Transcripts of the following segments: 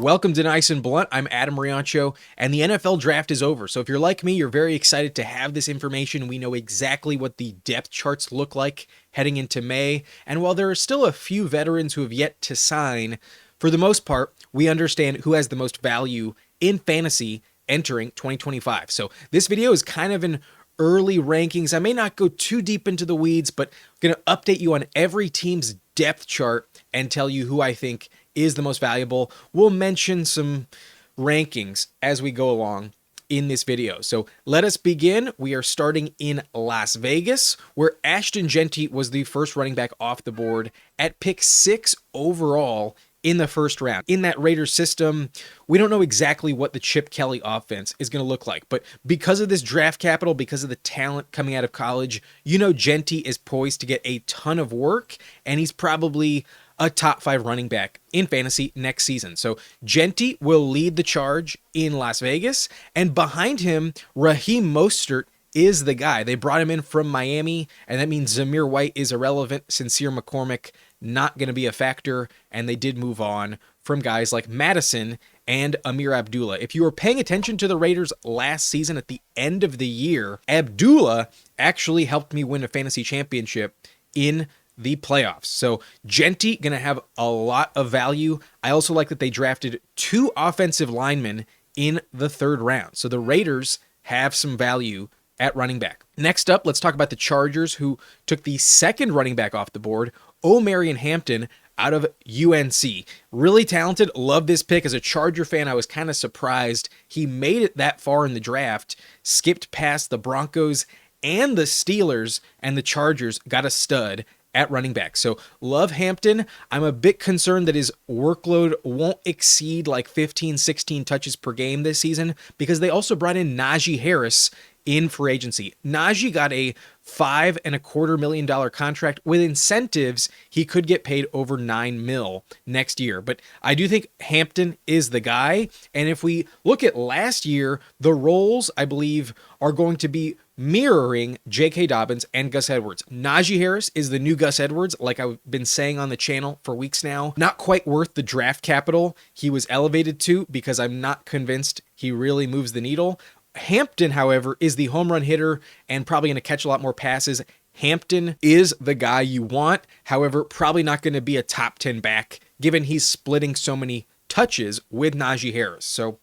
Welcome to Nice and Blunt. I'm Adam Riancho, and the NFL draft is over. So if you're like me, you're very excited to have this information. We know exactly what the depth charts look like heading into May. And while there are still a few veterans who have yet to sign, for the most part, we understand who has the most value in fantasy entering 2025. So this video is kind of an early rankings. I may not go too deep into the weeds, but I'm going to update you on every team's depth chart and tell you who I think is the most valuable. We'll mention some rankings as we go along in this video. So let us begin. We are starting in Las Vegas, where Ashton Jeanty was the first running back off the board at pick 6 overall in the first round. In that Raiders system, we don't know exactly what the Chip Kelly offense is going to look like, but because of this draft capital, because of the talent coming out of college, you know Jeanty is poised to get a ton of work, and he's probably a top 5 running back in fantasy next season. So Jeanty will lead the charge in Las Vegas, and behind him, Raheem Mostert is the guy. They brought him in from Miami, and that means Zamir White is irrelevant. Sincere McCormick not going to be a factor, and they did move on from guys like Madison and Amir Abdullah. If you were paying attention to the Raiders last season at the end of the year, Abdullah actually helped me win a fantasy championship in the playoffs. So Jeanty going to have a lot of value. I also like that they drafted 2 offensive linemen in the 3rd round. So the Raiders have some value at running back. Next up, let's talk about the Chargers, who took the 2nd running back off the board, Omarion Hampton, out of UNC. Really talented. Love this pick. As a Charger fan, I was kind of surprised he made it that far in the draft, skipped past the Broncos and the Steelers, and the Chargers got a stud at running back. So love Hampton. I'm a bit concerned that his workload won't exceed like 15, 16 touches per game this season, because they also brought in Najee Harris in free agency. Najee got a $5.25 million contract with incentives. He could get paid over $9 million next year. But I do think Hampton is the guy. And if we look at last year, the roles, I believe, are going to be mirroring J.K. Dobbins and Gus Edwards. Najee Harris is the new Gus Edwards, like I've been saying on the channel for weeks now. Not quite worth the draft capital he was elevated to, because I'm not convinced he really moves the needle. Hampton, however, is the home run hitter and probably going to catch a lot more passes. Hampton is the guy you want. However, probably not going to be a top 10 back, given he's splitting so many touches with Najee Harris. So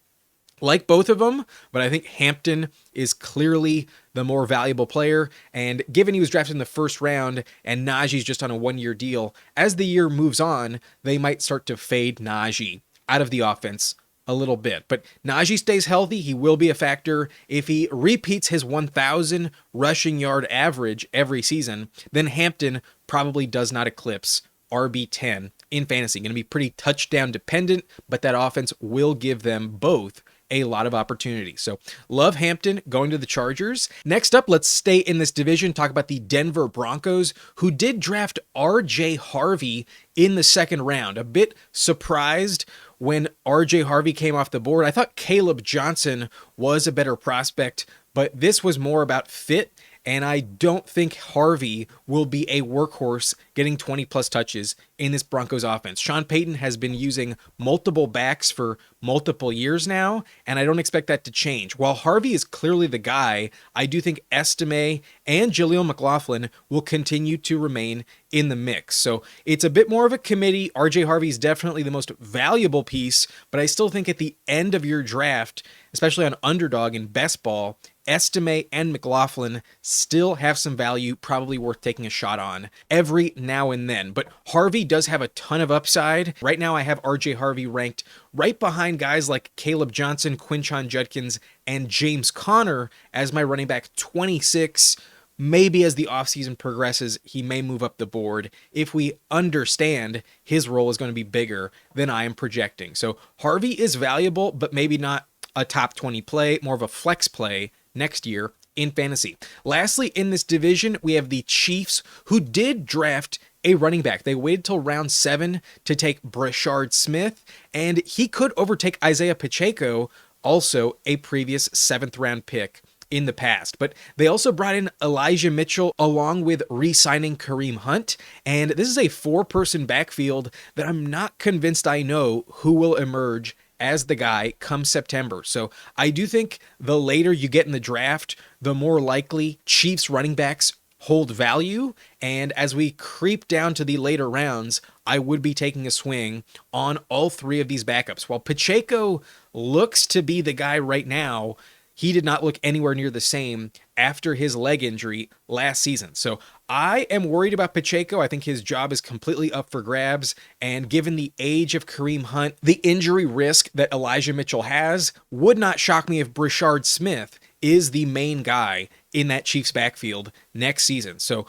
like both of them, but I think Hampton is clearly the more valuable player. And given he was drafted in the 1st round and Najee's just on a 1-year deal, as the year moves on, they might start to fade Najee out of the offense a little bit. But Najee stays healthy, he will be a factor. If he repeats his 1,000 rushing yard average every season, then Hampton probably does not eclipse RB10 in fantasy. Going to be pretty touchdown dependent, but that offense will give them both a lot of opportunity. So love Hampton going to the Chargers. Next up, let's stay in this division, talk about the Denver Broncos, who did draft RJ Harvey in the 2nd round. A bit surprised when RJ Harvey came off the board. I thought Caleb Johnson was a better prospect, but this was more about fit. And I don't think Harvey will be a workhorse getting 20 plus touches in this Broncos offense. Sean Payton has been using multiple backs for multiple years now, and I don't expect that to change. While Harvey is clearly the guy, I do think Estime and Jaleel McLaughlin will continue to remain in the mix. So it's a bit more of a committee. RJ Harvey is definitely the most valuable piece, but I still think at the end of your draft, especially on Underdog and Best Ball, Estime and McLaughlin still have some value, probably worth taking a shot on every now and then. But Harvey does have a ton of upside. Right now I have RJ Harvey ranked right behind guys like Caleb Johnson, Quinshon Judkins, and James Conner as my running back 26. Maybe as the offseason progresses, he may move up the board if we understand his role is going to be bigger than I am projecting. So Harvey is valuable, but maybe not a top 20 play, more of a flex play next year in fantasy. Lastly, in this division, we have the Chiefs, who did draft a running back. They waited till round 7 to take Brashard Smith, and he could overtake Isaiah Pacheco, also a previous 7th round pick in the past. But they also brought in Elijah Mitchell along with re-signing Kareem Hunt, and this is a 4-person backfield that I'm not convinced I know who will emerge as the guy come September. So I do think the later you get in the draft, the more likely Chiefs running backs hold value. And as we creep down to the later rounds, I would be taking a swing on all three of these backups. While Pacheco looks to be the guy right now, he did not look anywhere near the same after his leg injury last season. So I am worried about Pacheco. I think his job is completely up for grabs. And given the age of Kareem Hunt, the injury risk that Elijah Mitchell has, would not shock me if Brashard Smith is the main guy in that Chiefs backfield next season. So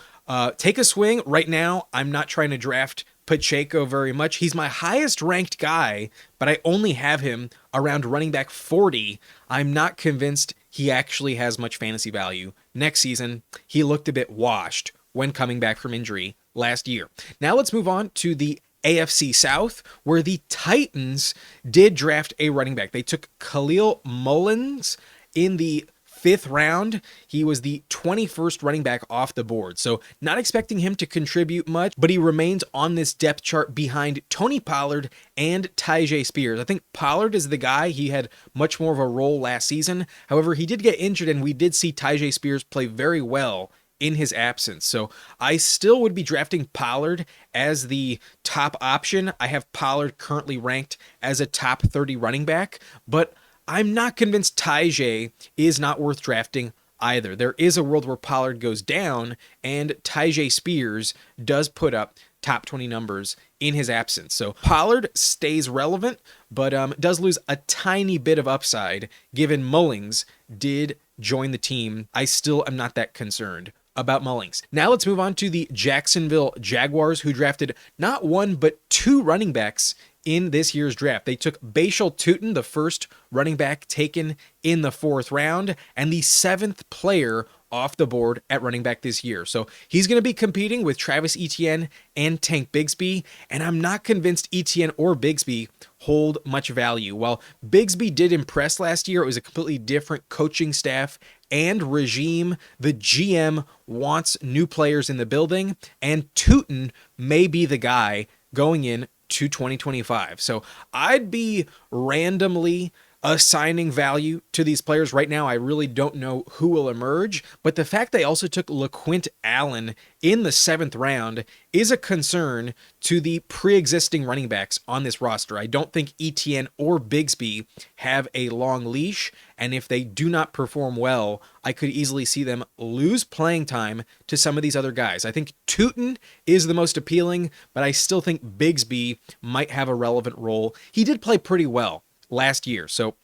take a swing. Right now, I'm not trying to draft Pacheco very much. He's my highest ranked guy, but I only have him around running back 40. I'm not convinced he actually has much fantasy value next season. He looked a bit washed when coming back from injury last year. Now let's move on to the AFC South, where the Titans did draft a running back. They took Khalil Mullins in the 5th round. He was the 21st running back off the board. So not expecting him to contribute much, but he remains on this depth chart behind Tony Pollard and Tyjae Spears. I think Pollard is the guy. He had much more of a role last season. However, he did get injured, and we did see Tyjae Spears play very well in his absence. So I still would be drafting Pollard as the top option. I have Pollard currently ranked as a top 30 running back, but I'm not convinced Tyjae is not worth drafting either. There is a world where Pollard goes down and Tyjae Spears does put up top 20 numbers in his absence. So Pollard stays relevant, but does lose a tiny bit of upside given Mullings did join the team. I still am not that concerned about Mullings. Now let's move on to the Jacksonville Jaguars, who drafted not one but two running backs in this year's draft. They took Bashal Tutin, the first running back taken in the 4th round, and the 7th player off the board at running back this year. So he's going to be competing with Travis Etienne and Tank Bigsby, and I'm not convinced Etienne or Bigsby hold much value. While Bigsby did impress last year, it was a completely different coaching staff and regime. The GM wants new players in the building, and Tutin may be the guy going in to 2025. So I'd be randomly assigning value to these players right now. I really don't know who will emerge, but the fact they also took LaQuint Allen in the 7th round is a concern to the pre-existing running backs on this roster. I don't think Etienne or Bigsby have a long leash, and if they do not perform well, I could easily see them lose playing time to some of these other guys. I think Tutin is the most appealing, but I still think Bigsby might have a relevant role. He did play pretty well last year. So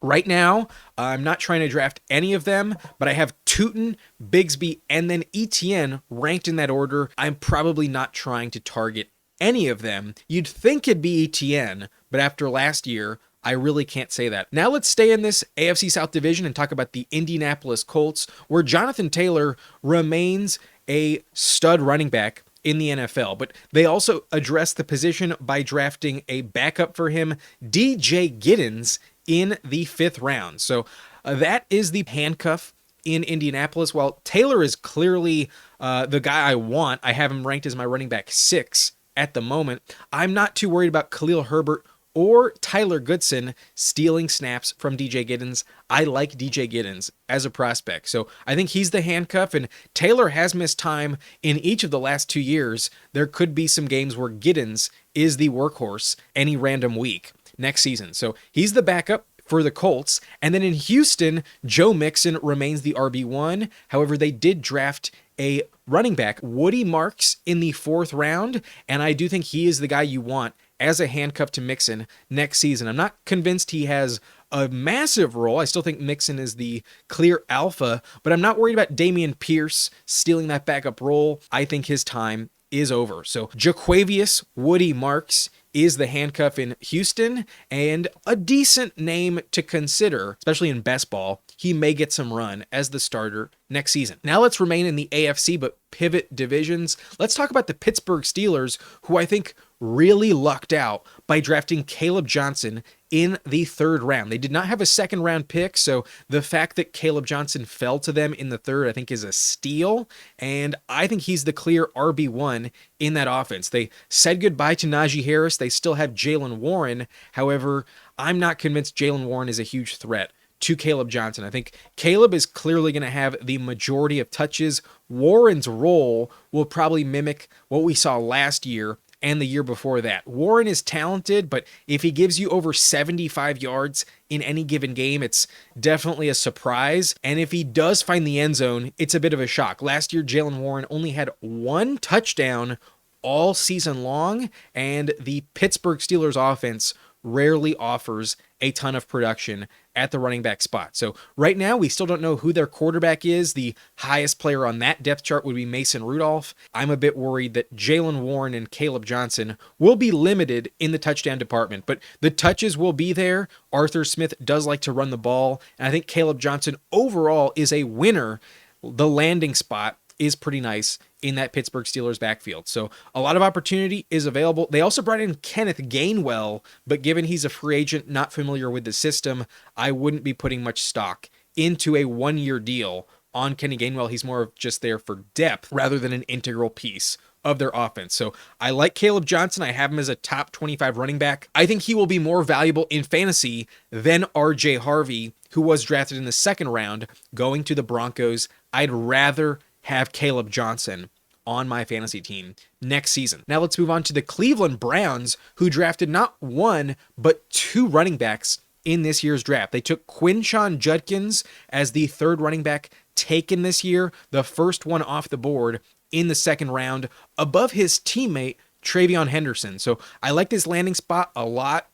right now, I'm not trying to draft any of them, but I have Tutin, Bigsby, and then Etienne ranked in that order. I'm probably not trying to target any of them. You'd think it'd be Etienne, but after last year, I really can't say that. Now let's stay in this AFC South division and talk about the Indianapolis Colts, where Jonathan Taylor remains a stud running back in the NFL, but they also address the position by drafting a backup for him, DJ Giddens, in the 5th round. So that is the handcuff in Indianapolis. While Taylor is clearly the guy I want, I have him ranked as my running back 6 at the moment. I'm not too worried about Khalil Herbert or Tyler Goodson stealing snaps from DJ Giddens. I like DJ Giddens as a prospect. So I think he's the handcuff, and Taylor has missed time in each of the last 2 years. There could be some games where Giddens is the workhorse any random week next season. So he's the backup for the Colts. And then in Houston, Joe Mixon remains the RB1. However, they did draft a running back, Woody Marks, in the 4th round, and I do think he is the guy you want as a handcuff to Mixon next season. I'm not convinced he has a massive role. I still think Mixon is the clear alpha, but I'm not worried about Damian Pierce stealing that backup role. I think his time is over. So Jaquavius Woody Marks is the handcuff in Houston, and a decent name to consider, especially in best ball. He may get some run as the starter next season. Now let's remain in the AFC, but pivot divisions. Let's talk about the Pittsburgh Steelers, who I think really lucked out by drafting Caleb Johnson in the 3rd round. They did not have a 2nd round pick, so the fact that Caleb Johnson fell to them in the 3rd, I think, is a steal, and I think he's the clear RB1 in that offense. They said goodbye to Najee Harris. They still have Jalen Warren. However, I'm not convinced Jaylen Warren is a huge threat to Caleb Johnson. I think Caleb is clearly going to have the majority of touches. Warren's role will probably mimic what we saw last year and the year before that. Warren is talented, but if he gives you over 75 yards in any given game, it's definitely a surprise. And if he does find the end zone, it's a bit of a shock. Last year, Jaylen Warren only had 1 touchdown all season long, and the Pittsburgh Steelers offense rarely offers a ton of production at the running back spot. So right now, we still don't know who their quarterback is. The highest player on that depth chart would be Mason Rudolph. I'm a bit worried that Jaylen Warren and Caleb Johnson will be limited in the touchdown department, but the touches will be there. Arthur Smith does like to run the ball, and I think Caleb Johnson overall is a winner. The landing spot is pretty nice in that Pittsburgh Steelers backfield. So a lot of opportunity is available. They also brought in Kenneth Gainwell, but given he's a free agent, not familiar with the system, I wouldn't be putting much stock into a 1-year deal on Kenny Gainwell. He's more of just there for depth rather than an integral piece of their offense. So I like Caleb Johnson. I have him as a top 25 running back. I think he will be more valuable in fantasy than RJ Harvey, who was drafted in the 2nd round, going to the Broncos. I'd rather have Caleb Johnson on my fantasy team next season. Now let's move on to the Cleveland Browns, who drafted not 1, but 2 running backs in this year's draft. They took Quinshon Judkins as the 3rd running back taken this year, the first one off the board in the 2nd round, above his teammate Travion Henderson. So I like this landing spot a lot.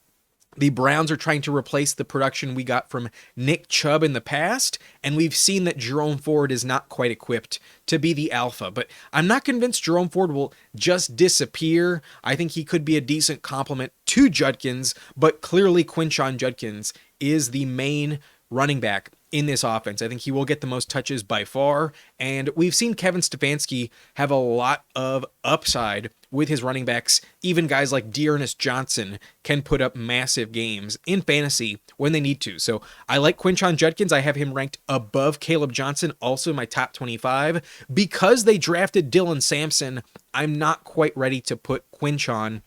The Browns are trying to replace the production we got from Nick Chubb in the past, and we've seen that Jerome Ford is not quite equipped to be the alpha. But I'm not convinced Jerome Ford will just disappear. I think he could be a decent complement to Judkins, but clearly Quinshon Judkins is the main running back in this offense. I think he will get the most touches by far, and we've seen Kevin Stefanski have a lot of upside with his running backs. Even guys like Dearness Johnson can put up massive games in fantasy when they need to. So I like Quinshon Judkins. I have him ranked above Caleb Johnson, also in my top 25. Because they drafted Dylan Sampson, I'm not quite ready to put Quinshon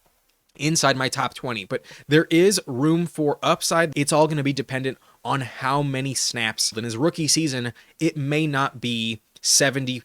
inside my top 20, but there is room for upside. It's all going to be dependent on how many snaps. In his rookie season, it may not be 70+%.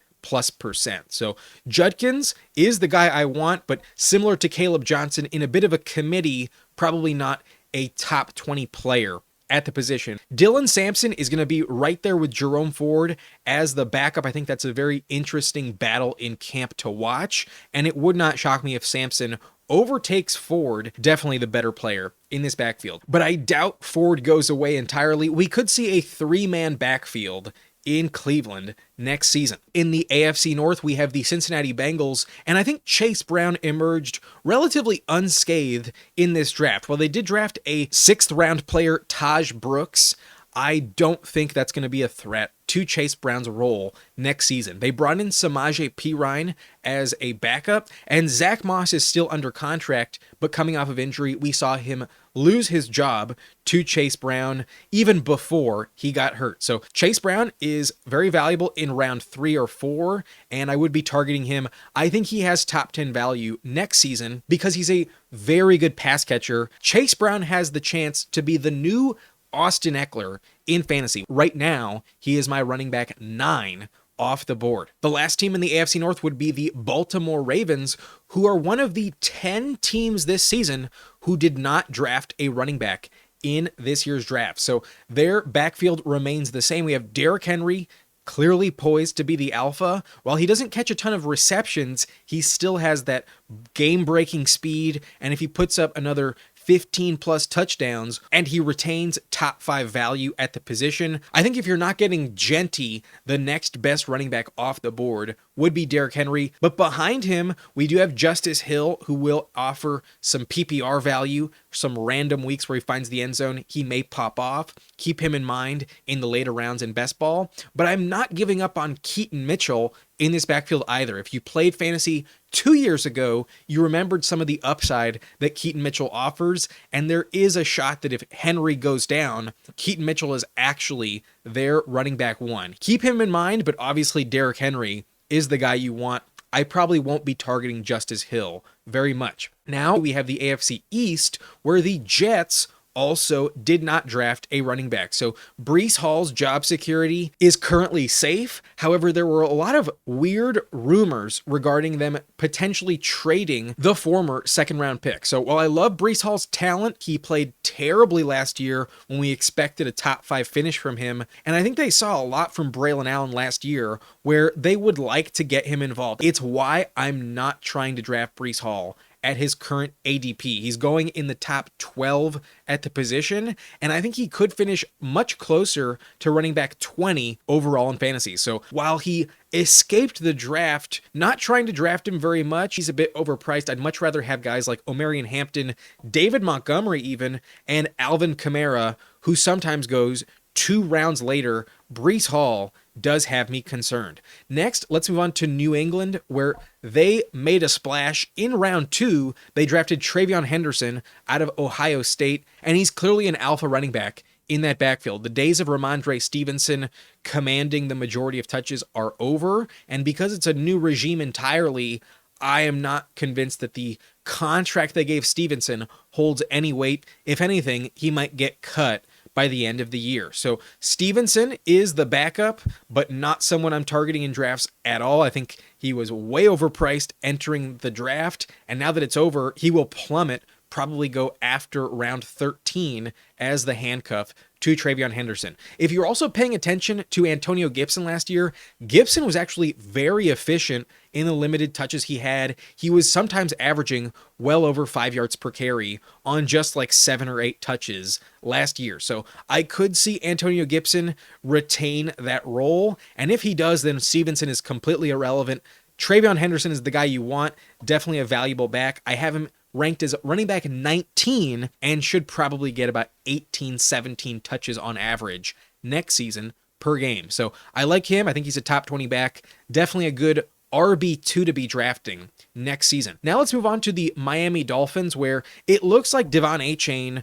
So Judkins is the guy I want, but similar to Caleb Johnson, in a bit of a committee, probably not a top 20 player at the position. Dylan Sampson is going to be right there with Jerome Ford as the backup. I think that's a very interesting battle in camp to watch, and it would not shock me if Sampson overtakes Ford, definitely the better player in this backfield. But I doubt Ford goes away entirely. We could see a 3-man backfield in Cleveland next season. In the AFC North, we have the Cincinnati Bengals, and I think Chase Brown emerged relatively unscathed in this draft. While they did draft a 6th-round player, Taj Brooks, I don't think that's going to be a threat to Chase Brown's role next season. They brought in Samaje Perine as a backup, and Zach Moss is still under contract, but coming off of injury, we saw him lose his job to Chase Brown even before he got hurt. So Chase Brown is very valuable in round 3 or 4, and I would be targeting him. I think he has top 10 value next season because he's a very good pass catcher. Chase Brown has the chance to be the new Austin Eckler in fantasy. Right now, he is my running back 9 off the board. The last team in the AFC North would be the Baltimore Ravens, who are one of the 10 teams this season who did not draft a running back in this year's draft. So their backfield remains the same. We have Derrick Henry, clearly poised to be the alpha. While he doesn't catch a ton of receptions, he still has that game-breaking speed, and if he puts up another 15+ touchdowns and he retains top 5 value at the position, I think if you're not getting Genty, the next best running back off the board would be Derrick Henry. But behind him, we do have Justice Hill, who will offer some PPR value. Some random weeks where he finds the end zone, he may pop off. Keep him in mind in the later rounds in best ball. But I'm not giving up on Keaton Mitchell in this backfield either. If you played fantasy 2 years ago, you remembered some of the upside that Keaton Mitchell offers, and there is a shot that if Henry goes down, Keaton Mitchell is actually their running back 1. Keep him in mind, but obviously Derrick Henry is the guy you want. I probably won't be targeting Justice Hill very much. Now we have the AFC East, where the Jets also did not draft a running back. So Breece Hall's job security is currently safe. However, there were a lot of weird rumors regarding them potentially trading the former second-round pick. So while I love Breece Hall's talent, he played terribly last year when we expected a top 5 finish from him. And I think they saw a lot from Braylon Allen last year where they would like to get him involved. It's why I'm not trying to draft Breece Hall at his current ADP. He's going in the top 12 at the position, and I think he could finish much closer to running back 20 overall in fantasy. So while he escaped the draft, not trying to draft him very much, he's a bit overpriced. I'd much rather have guys like Omarion Hampton, David Montgomery even, and Alvin Kamara, who sometimes goes 2 rounds later. Breece Hall does have me concerned. Next, let's move on to New England, where they made a splash. In round 2, they drafted Travion Henderson out of Ohio State, and he's clearly an alpha running back in that backfield. The days of Ramondre Stevenson commanding the majority of touches are over, and because it's a new regime entirely, I am not convinced that the contract they gave Stevenson holds any weight. If anything, he might get cut by the end of the year. So Stevenson is the backup, but not someone I'm targeting in drafts at all. I think he was way overpriced entering the draft, and now that it's over, he will plummet, probably go after round 13 as the handcuff to Travion Henderson. If you're also paying attention to Antonio Gibson last year, Gibson was actually very efficient in the limited touches he had. He was sometimes averaging well over 5 yards per carry on just like 7 or 8 touches last year. So I could see Antonio Gibson retain that role. And if he does, then Stevenson is completely irrelevant. Travion Henderson is the guy you want. Definitely a valuable back. I have him ranked as running back 19 and should probably get about 18, 17 touches on average next season per game. So I like him. I think he's a top 20 back. Definitely a good RB2 to be drafting next season. Now let's move on to the Miami Dolphins, where it looks like Devon Achane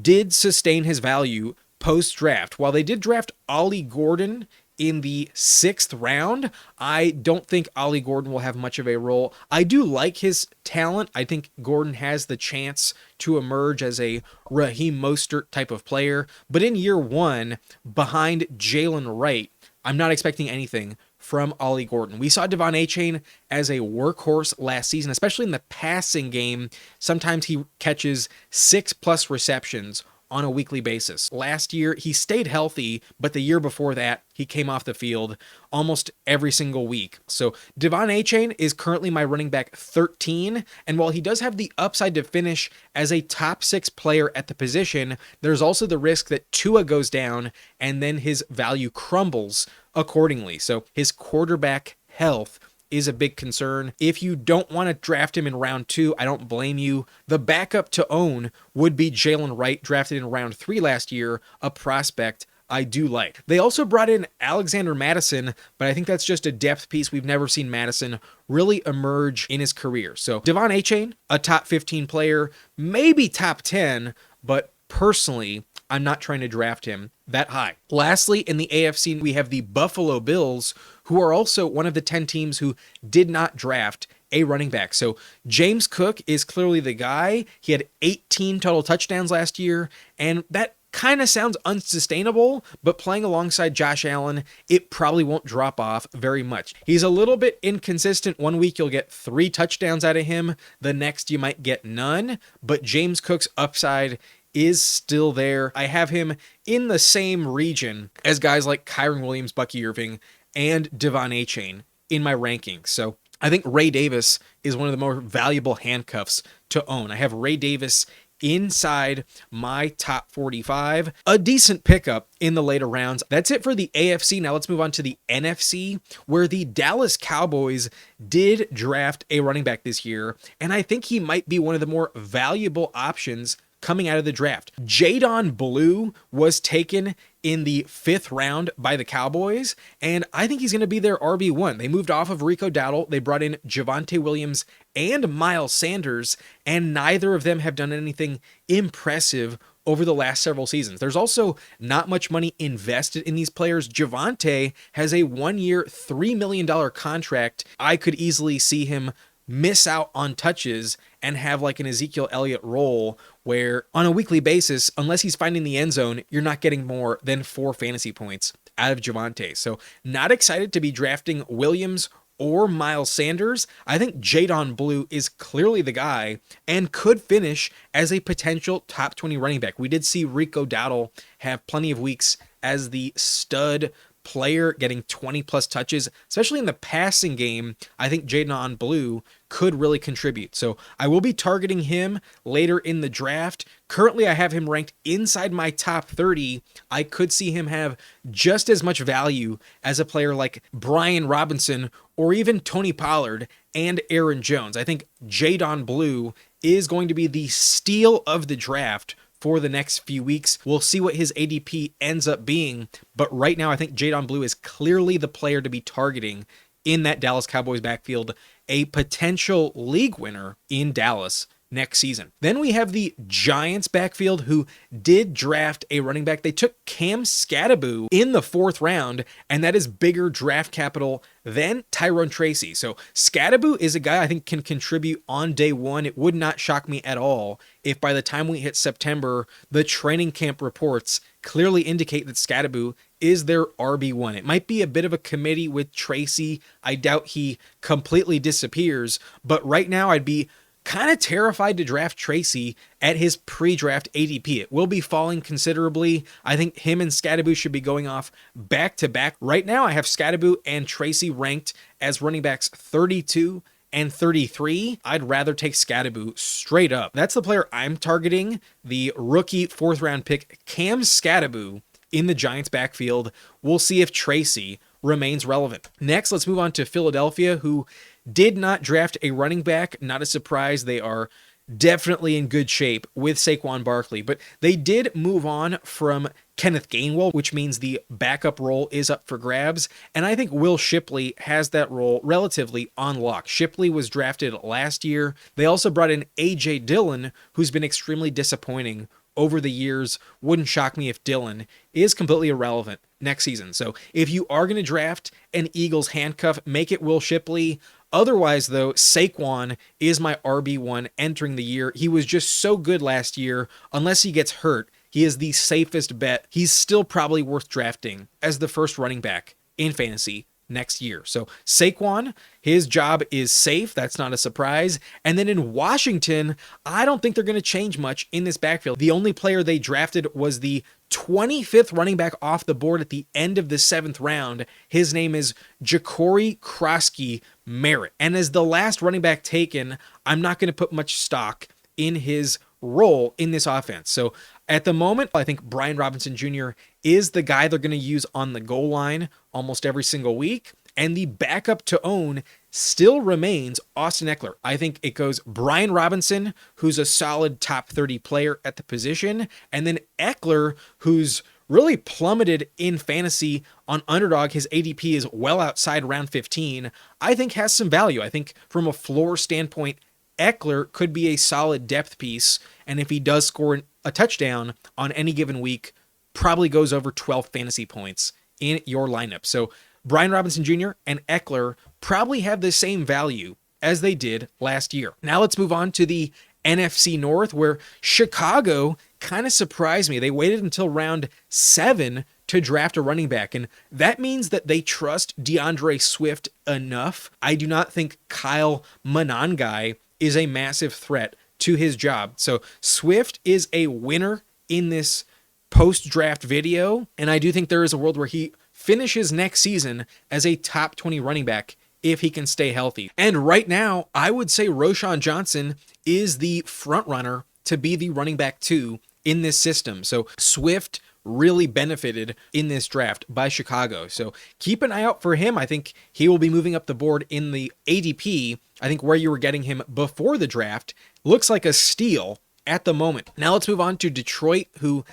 did sustain his value post-draft. While they did draft Ollie Gordon in the 6th round, I don't think Ollie Gordon will have much of a role. I do like his talent. I think Gordon has the chance to emerge as a Raheem Mostert type of player. But in year 1, behind Jalen Wright, I'm not expecting anything from Ollie Gordon. We saw Devon Achane as a workhorse last season, especially in the passing game. Sometimes he catches 6+ receptions on a weekly basis. Last year, he stayed healthy, but the year before that, he came off the field almost every single week. So Devon Achane is currently my running back 13, and while he does have the upside to finish as a top 6 player at the position, there's also the risk that Tua goes down and then his value crumbles accordingly. So his quarterback health is a big concern. If you don't want to draft him in round 2, I don't blame you. The backup to own would be Jalen Wright, drafted in round 3 last year, a prospect I do like. They also brought in Alexander Mattison, but I think that's just a depth piece. We've never seen Mattison really emerge in his career. So Devon Achane, a top 15 player, maybe top 10, but personally, I'm not trying to draft him that high. Lastly, in the AFC, we have the Buffalo Bills, who are also one of the 10 teams who did not draft a running back. So James Cook is clearly the guy. He had 18 total touchdowns last year, and that kind of sounds unsustainable, but playing alongside Josh Allen, it probably won't drop off very much. He's a little bit inconsistent. One week you'll get 3 touchdowns out of him, the next you might get none, but James Cook's upside is still there. I have him in the same region as guys like Kyron Williams, Bucky Irving, and Devon Achane in my rankings. So I think Ray Davis is one of the more valuable handcuffs to own. I have Ray Davis inside my top 45. A decent pickup in the later rounds. That's it for the AFC. Now let's move on to the NFC, where the Dallas Cowboys did draft a running back this year, and I think he might be one of the more valuable options coming out of the draft. Jadon Blue was taken in the 5th round by the Cowboys, and I think he's going to be their RB1. They moved off of Rico Dowdle. They brought in Javonte Williams and Miles Sanders, and neither of them have done anything impressive over the last several seasons. There's also not much money invested in these players. Javonte has a 1-year, $3 million contract. I could easily see him miss out on touches and have like an Ezekiel Elliott role where on a weekly basis, unless he's finding the end zone, you're not getting more than 4 fantasy points out of Javonte. So not excited to be drafting Williams or Miles Sanders. I think Jadon Blue is clearly the guy and could finish as a potential top 20 running back. We did see Rico Dowdle have plenty of weeks as the stud player getting 20 plus touches, especially in the passing game. I think Jadon Blue could really contribute. So I will be targeting him later in the draft. Currently, I have him ranked inside my top 30. I could see him have just as much value as a player like Brian Robinson or even Tony Pollard and Aaron Jones. I think Jadon Blue is going to be the steal of the draft for the next few weeks. We'll see what his ADP ends up being, but right now I think Jadon Blue is clearly the player to be targeting in that Dallas Cowboys backfield, a potential league winner in Dallas next season. Then we have the Giants backfield, who did draft a running back. They took Cam Skattebo in the 4th round, and that is bigger draft capital than Tyrone Tracy. So Skattebo is a guy I think can contribute on day one. It would not shock me at all if by the time we hit September, the training camp reports clearly indicate that Skattebo is their RB1. It might be a bit of a committee with Tracy. I doubt he completely disappears, but right now I'd be kind of terrified to draft Tracy at his pre-draft ADP. It will be falling considerably. I think him and Skattebo should be going off back to back. Right now, I have Skattebo and Tracy ranked as running backs 32 and 33. I'd rather take Skattebo straight up. That's the player I'm targeting, the rookie 4th round pick, Cam Skattebo, in the Giants backfield. We'll see if Tracy remains relevant. Next, let's move on to Philadelphia, who did not draft a running back. Not a surprise. They are definitely in good shape with Saquon Barkley, but they did move on from Kenneth Gainwell, which means the backup role is up for grabs. And I think Will Shipley has that role relatively on lock. Shipley was drafted last year. They also brought in A.J. Dillon, who's been extremely disappointing over the years. Wouldn't shock me if Dillon is completely irrelevant next season. So if you are going to draft an Eagles handcuff, make it Will Shipley. Otherwise, though, Saquon is my RB1 entering the year. He was just so good last year. Unless he gets hurt, he is the safest bet. He's still probably worth drafting as the first running back in fantasy next year. So Saquon, his job is safe. That's not a surprise. And then in Washington, I don't think they're going to change much in this backfield. The only player they drafted was the 25th running back off the board at the end of the 7th round. His name is Ja'Cory Krosky Merritt. And as the last running back taken, I'm not going to put much stock in his role in this offense. So at the moment, I think Brian Robinson Jr. is the guy they're going to use on the goal line almost every single week. And the backup to own still remains Austin Eckler. I think it goes Brian Robinson, who's a solid top 30 player at the position, and then Eckler, who's really plummeted in fantasy on Underdog. His ADP is well outside round 15. I think has some value. I think from a floor standpoint, Eckler could be a solid depth piece, and if he does score a touchdown on any given week, probably goes over 12 fantasy points in your lineup. So Brian Robinson Jr. and Eckler probably have the same value as they did last year. Now let's move on to the NFC North, where Chicago kind of surprised me. They waited until round 7 to draft a running back, and that means that they trust DeAndre Swift enough. I do not think Kyle Monangai is a massive threat to his job. So Swift is a winner in this post-draft video, and I do think there is a world where he finishes next season as a top 20 running back if he can stay healthy. And right now, I would say Roschon Johnson is the front runner to be the running back 2 in this system. So Swift really benefited in this draft by Chicago. So keep an eye out for him. I think he will be moving up the board in the ADP. I think where you were getting him before the draft looks like a steal at the moment. Now let's move on to Detroit, who,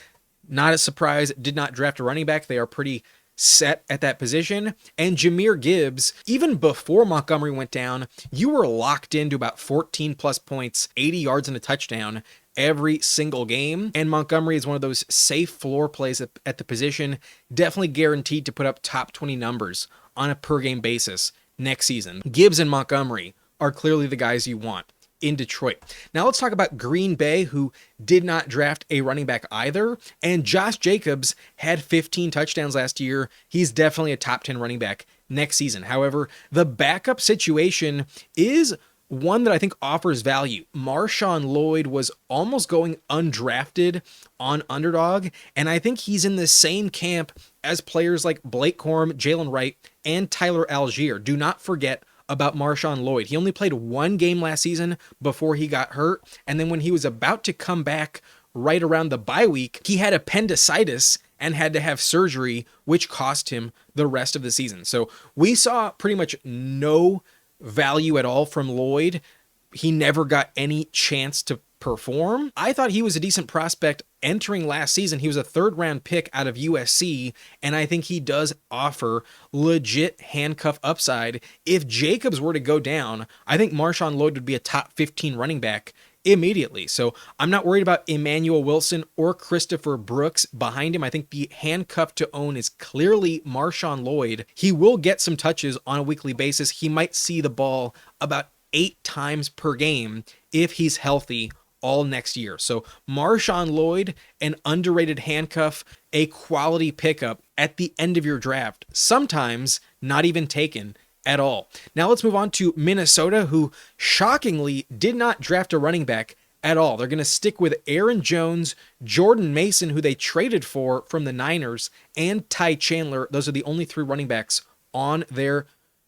not a surprise, did not draft a running back. They are pretty set at that position. And Jahmyr Gibbs, even before Montgomery went down, you were locked into about 14 plus points, 80 yards and a touchdown every single game. And Montgomery is one of those safe floor plays at the position, definitely guaranteed to put up top 20 numbers on a per game basis next season. Gibbs and Montgomery are clearly the guys you want in Detroit. Now let's talk about Green Bay, who did not draft a running back either. And Josh Jacobs had 15 touchdowns last year. He's definitely a top 10 running back next season. However, the backup situation is one that I think offers value. Marshawn Lloyd was almost going undrafted on Underdog, and I think he's in the same camp as players like Blake Corum, Jalen Wright, and Tyler Algier. Do not forget about Marshawn Lloyd. He only played one game last season before he got hurt, and then when he was about to come back right around the bye week, he had appendicitis and had to have surgery, which cost him the rest of the season. So we saw pretty much no value at all from Lloyd. He never got any chance to perform. I thought he was a decent prospect entering last season. He was a third-round pick out of USC, and I think he does offer legit handcuff upside. If Jacobs were to go down, I think Marshawn Lloyd would be a top 15 running back immediately. So I'm not worried about Emmanuel Wilson or Christopher Brooks behind him. I think the handcuff to own is clearly Marshawn Lloyd. He will get some touches on a weekly basis. He might see the ball about 8 times per game if he's healthy all next year. So Marshawn Lloyd, an underrated handcuff, a quality pickup at the end of your draft, sometimes not even taken at all. Now let's move on to Minnesota, who shockingly did not draft a running back at all. They're going to stick with Aaron Jones, Jordan Mason, who they traded for from the Niners, and Ty Chandler. Those are the only 3 running backs on their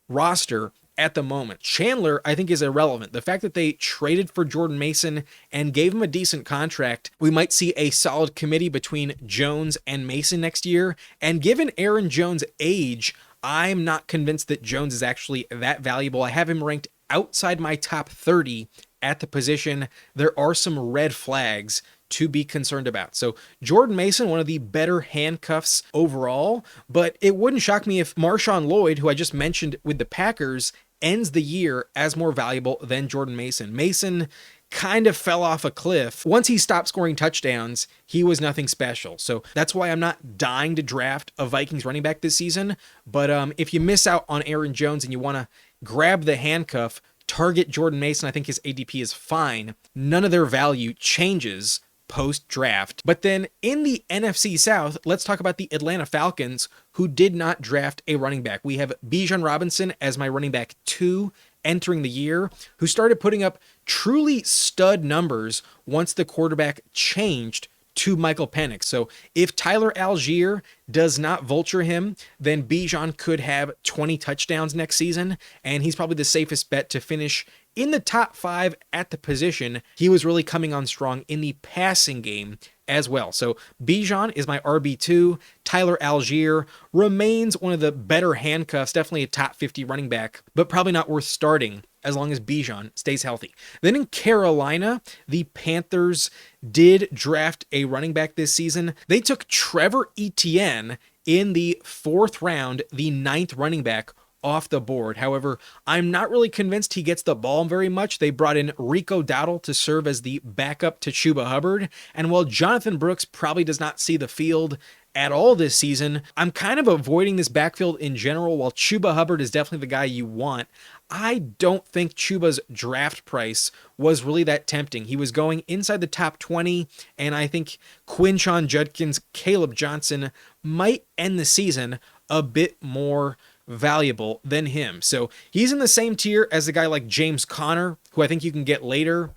roster at the moment. Chandler, I think, is irrelevant. The fact that they traded for Jordan Mason and gave him a decent contract, we might see a solid committee between Jones and Mason next year. And given Aaron Jones' age, I'm not convinced that Jones is actually that valuable. I have him ranked outside my top 30 at the position. There are some red flags to be concerned about. So Jordan Mason, one of the better handcuffs overall, but it wouldn't shock me if Marshawn Lloyd, who I just mentioned with the Packers, ends the year as more valuable than Jordan Mason. Mason kind of fell off a cliff. Once he stopped scoring touchdowns, he was nothing special. So that's why I'm not dying to draft a Vikings running back this season. But if you miss out on Aaron Jones and you want to grab the handcuff, target Jordan Mason. I think his ADP is fine. None of their value changes post-draft. But then in the NFC South, let's talk about the Atlanta Falcons, who did not draft a running back. We have Bijan Robinson as my running back 2 entering the year, who started putting up truly stud numbers once the quarterback changed to Michael Penix. So if Tyler Algier does not vulture him, then Bijan could have 20 touchdowns next season, and he's probably the safest bet to finish in the top 5 at the position. He was really coming on strong in the passing game as well. So Bijan is my RB2. Tyler Algier remains one of the better handcuffs, definitely a top 50 running back, but probably not worth starting as long as Bijan stays healthy. Then in Carolina, the Panthers did draft a running back this season. They took Trevor Etienne in the 4th round, the 9th running back off the board. However, I'm not really convinced he gets the ball very much. They brought in Rico Dowdle to serve as the backup to Chuba Hubbard. And while Jonathan Brooks probably does not see the field at all this season, I'm kind of avoiding this backfield in general. While Chuba Hubbard is definitely the guy you want, I don't think Chuba's draft price was really that tempting. He was going inside the top 20, and I think Quinshon Judkins, Caleb Johnson might end the season a bit more valuable than him. So he's in the same tier as a guy like James Conner, who I think you can get later.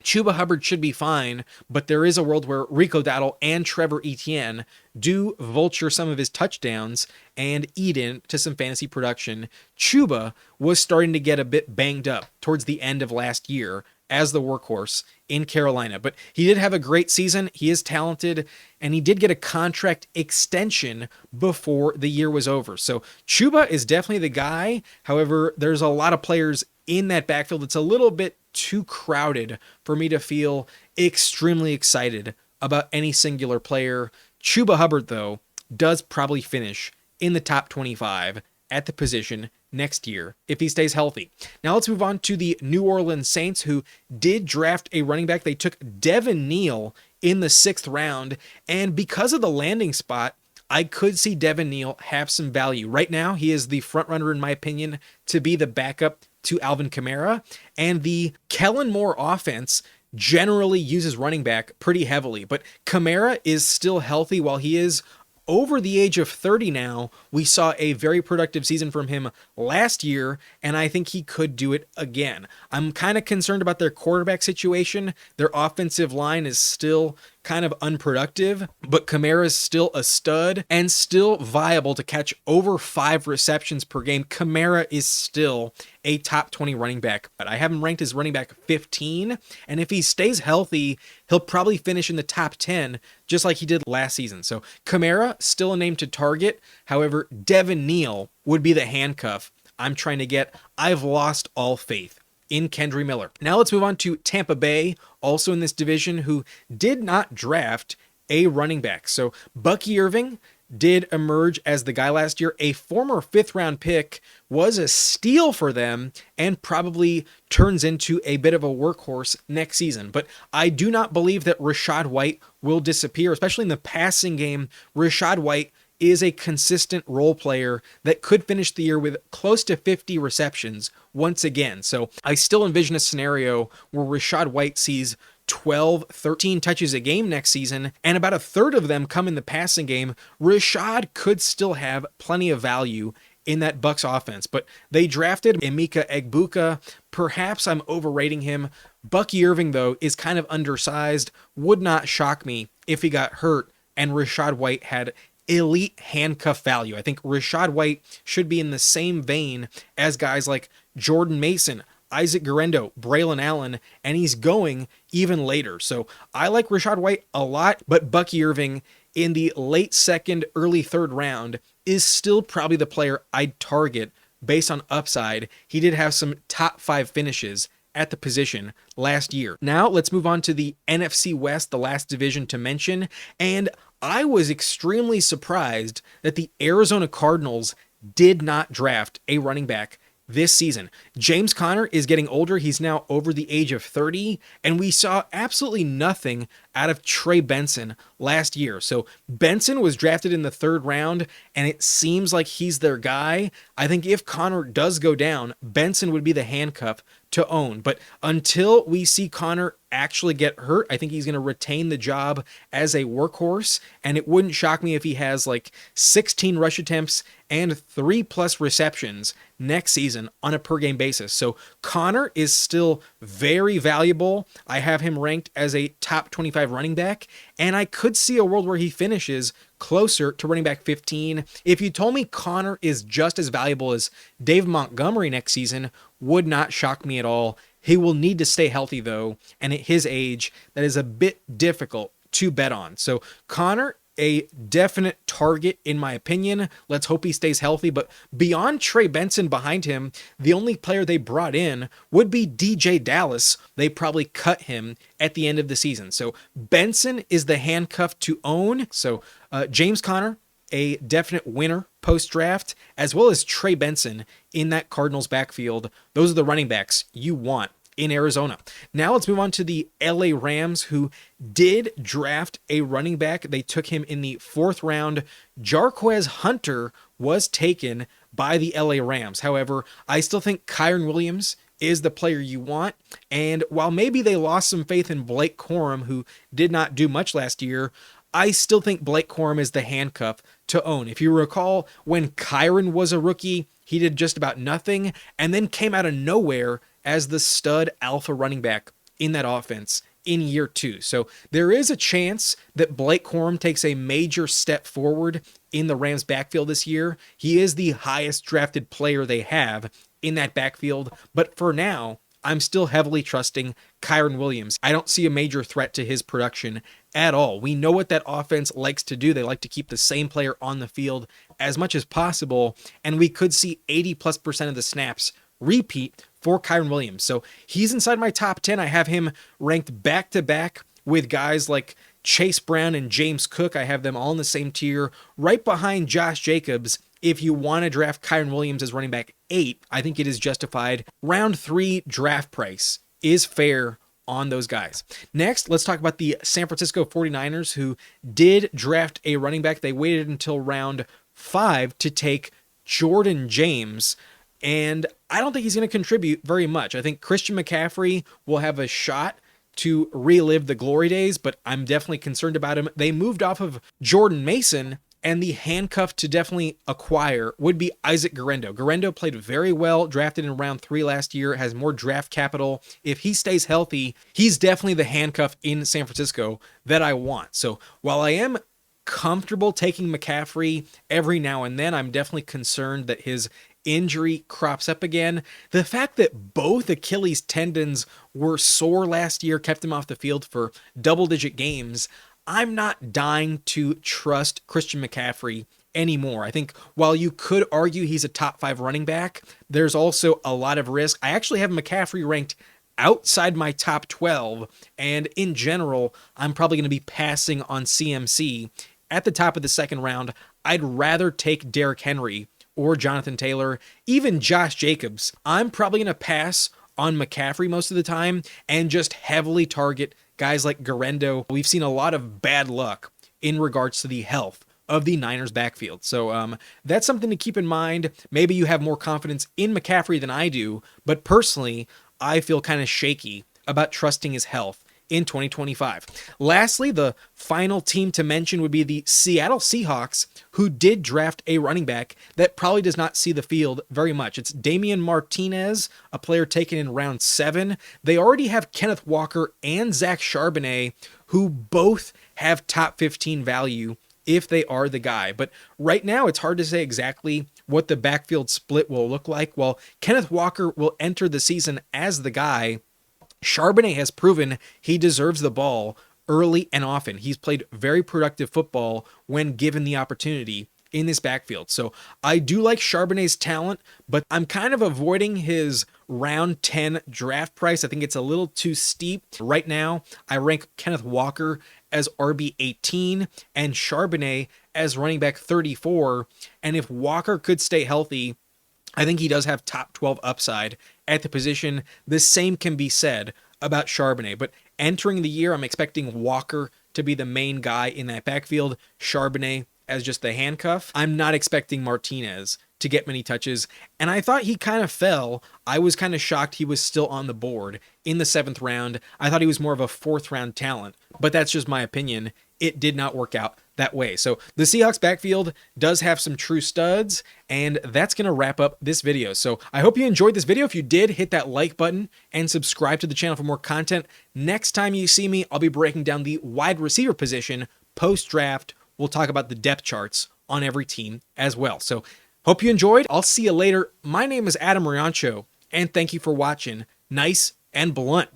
Chuba Hubbard should be fine, but there is a world where Rico Dowdle and Trevor Etienne do vulture some of his touchdowns and eat into some fantasy production. Chuba was starting to get a bit banged up towards the end of last year as the workhorse in Carolina, but he did have a great season. He is talented, and he did get a contract extension before the year was over. So Chuba is definitely the guy. However, there's a lot of players in that backfield. It's a little bit too crowded for me to feel extremely excited about any singular player. Chuba Hubbard, though, does probably finish in the top 25 at the position next year if he stays healthy. Now let's move on to the New Orleans Saints, who did draft a running back. They took Devin Neal in the 6th round, and because of the landing spot, I could see Devin Neal have some value. Right now, he is the front runner, in my opinion, to be the backup to Alvin Kamara. And the Kellen Moore offense generally uses running back pretty heavily, but Kamara is still healthy while he is over the age of 30 now. We saw a very productive season from him last year, and I think he could do it again. I'm kind of concerned about their quarterback situation. Their offensive line is still kind of unproductive, but Kamara is still a stud and still viable to catch over 5 receptions per game. Kamara is still a top 20 running back, but I have him ranked as running back 15, and if he stays healthy, he'll probably finish in the top 10, just like he did last season. So Kamara, still a name to target. However, Devin Neal would be the handcuff I'm trying to get. I've lost all faith in Kendry Miller. Now let's move on to Tampa Bay, also in this division, who did not draft a running back. So Bucky Irving did emerge as the guy last year. A former 5th-round pick, was a steal for them and probably turns into a bit of a workhorse next season. But I do not believe that Rachaad White will disappear, especially in the passing game. Rachaad White is a consistent role player that could finish the year with close to 50 receptions once again. So I still envision a scenario where Rachaad White sees 12, 13 touches a game next season, and about a third of them come in the passing game. Rachaad could still have plenty of value in that Bucs offense, but they drafted Emeka Egbuka. Perhaps I'm overrating him. Bucky Irving, though, is kind of undersized. Would not shock me if he got hurt and Rachaad White had elite handcuff value. I think Rachaad White should be in the same vein as guys like Jordan Mason, Isaac Guerendo, Braylon Allen, and he's going even later. So I like Rachaad White a lot, but Bucky Irving in the late 2nd, early 3rd round is still probably the player I'd target based on upside. He did have some top 5 finishes at the position last year. Now let's move on to the NFC West, the last division to mention, and I was extremely surprised that the Arizona Cardinals did not draft a running back this season. James Conner is getting older. He's now over the age of 30, and we saw absolutely nothing out of Trey Benson last year. So Benson was drafted in the 3rd round, and it seems like he's their guy. I think if Conner does go down, Benson would be the handcuff to own. But until we see Conner actually get hurt, I think he's going to retain the job as a workhorse, and it wouldn't shock me if he has like 16 rush attempts and 3+ receptions next season on a per game basis. So Conner is still very valuable. I have him ranked as a top 25 running back, and I could see a world where he finishes closer to running back 15. If you told me Conner is just as valuable as Dave Montgomery next season, would not shock me at all. He will need to stay healthy though, and at his age, that is a bit difficult to bet on. So Conner, a definite target in my opinion. Let's hope he stays healthy. But beyond Trey Benson behind him, the only player they brought in would be DJ Dallas. They probably cut him at the end of the season. So Benson is the handcuff to own. So James Conner, a definite winner post-draft, as well as Trey Benson in that Cardinals backfield. Those are the running backs you want in Arizona. Now let's move on to the LA Rams, who did draft a running back. They took him in the 4th round. Jarquez Hunter was taken by the LA Rams. However, I still think Kyren Williams is the player you want. And while maybe they lost some faith in Blake Corum, who did not do much last year, I still think Blake Corum is the handcuff to own. If you recall, when Kyren was a rookie, he did just about nothing and then came out of nowhere as the stud alpha running back in that offense in year 2. So there is a chance that Blake Corum takes a major step forward in the Rams backfield this year. He is the highest drafted player they have in that backfield. But for now, I'm still heavily trusting Kyren Williams. I don't see a major threat to his production at all. We know what that offense likes to do. They like to keep the same player on the field as much as possible, and we could see 80+% of the snaps repeat for Kyren Williams. So he's inside my top 10. I have him ranked back-to-back with guys like Chase Brown and James Cook. I have them all in the same tier, right behind Josh Jacobs. If you want to draft Kyren Williams as running back 8, I think it is justified. Round 3 draft price is fair on those guys. Next, let's talk about the San Francisco 49ers, who did draft a running back. They waited until round 5 to take Jordan James. and I don't think he's going to contribute very much. I think Christian McCaffrey will have a shot to relive the glory days, but I'm definitely concerned about him. They moved off of Jordan Mason, and the handcuff to definitely acquire would be Isaac Guerendo. Guerendo played very well, drafted in round 3 last year, has more draft capital. If he stays healthy, he's definitely the handcuff in San Francisco that I want. So while I am comfortable taking McCaffrey every now and then, I'm definitely concerned that his injury crops up again. The fact that both Achilles tendons were sore last year kept him off the field for double-digit games. I'm not dying to trust Christian McCaffrey anymore. I think while you could argue he's a top 5 running back, there's also a lot of risk. I actually have McCaffrey ranked outside my top 12, and in general, I'm probably going to be passing on CMC at the top of the second round. I'd rather take Derrick Henry or Jonathan Taylor, even Josh Jacobs. I'm probably going to pass on McCaffrey most of the time and just heavily target guys like Guerendo. We've seen a lot of bad luck in regards to the health of the Niners backfield. So that's something to keep in mind. Maybe you have more confidence in McCaffrey than I do, but personally, I feel kind of shaky about trusting his health in 2025. Lastly, the final team to mention would be the Seattle Seahawks, who did draft a running back that probably does not see the field very much. It's Damian Martinez, a player taken in round 7. They already have Kenneth Walker and Zach Charbonnet, who both have top 15 value if they are the guy. But right now, it's hard to say exactly what the backfield split will look like. While Kenneth Walker will enter the season as the guy, Charbonnet has proven he deserves the ball early and often. He's played very productive football when given the opportunity in this backfield. So I do like Charbonnet's talent, but I'm kind of avoiding his round 10 draft price. I think it's a little too steep. Right now, I rank Kenneth Walker as RB 18 and Charbonnet as running back 34. And if Walker could stay healthy, I think he does have top 12 upside at the position. The same can be said about Charbonnet, but entering the year, I'm expecting Walker to be the main guy in that backfield, Charbonnet as just the handcuff. I'm not expecting Martinez to get many touches, and I thought he kind of fell. I was kind of shocked he was still on the board in the 7th round. I thought he was more of a 4th round talent, but that's just my opinion. It did not work out that way. So the Seahawks backfield does have some true studs, and that's going to wrap up this video. So I hope you enjoyed this video. If you did, hit that like button and subscribe to the channel for more content. Next time you see me, I'll be breaking down the wide receiver position post-draft. We'll talk about the depth charts on every team as well. So hope you enjoyed. I'll see you later. My name is Adam Riancho, and thank you for watching. Nice and blunt.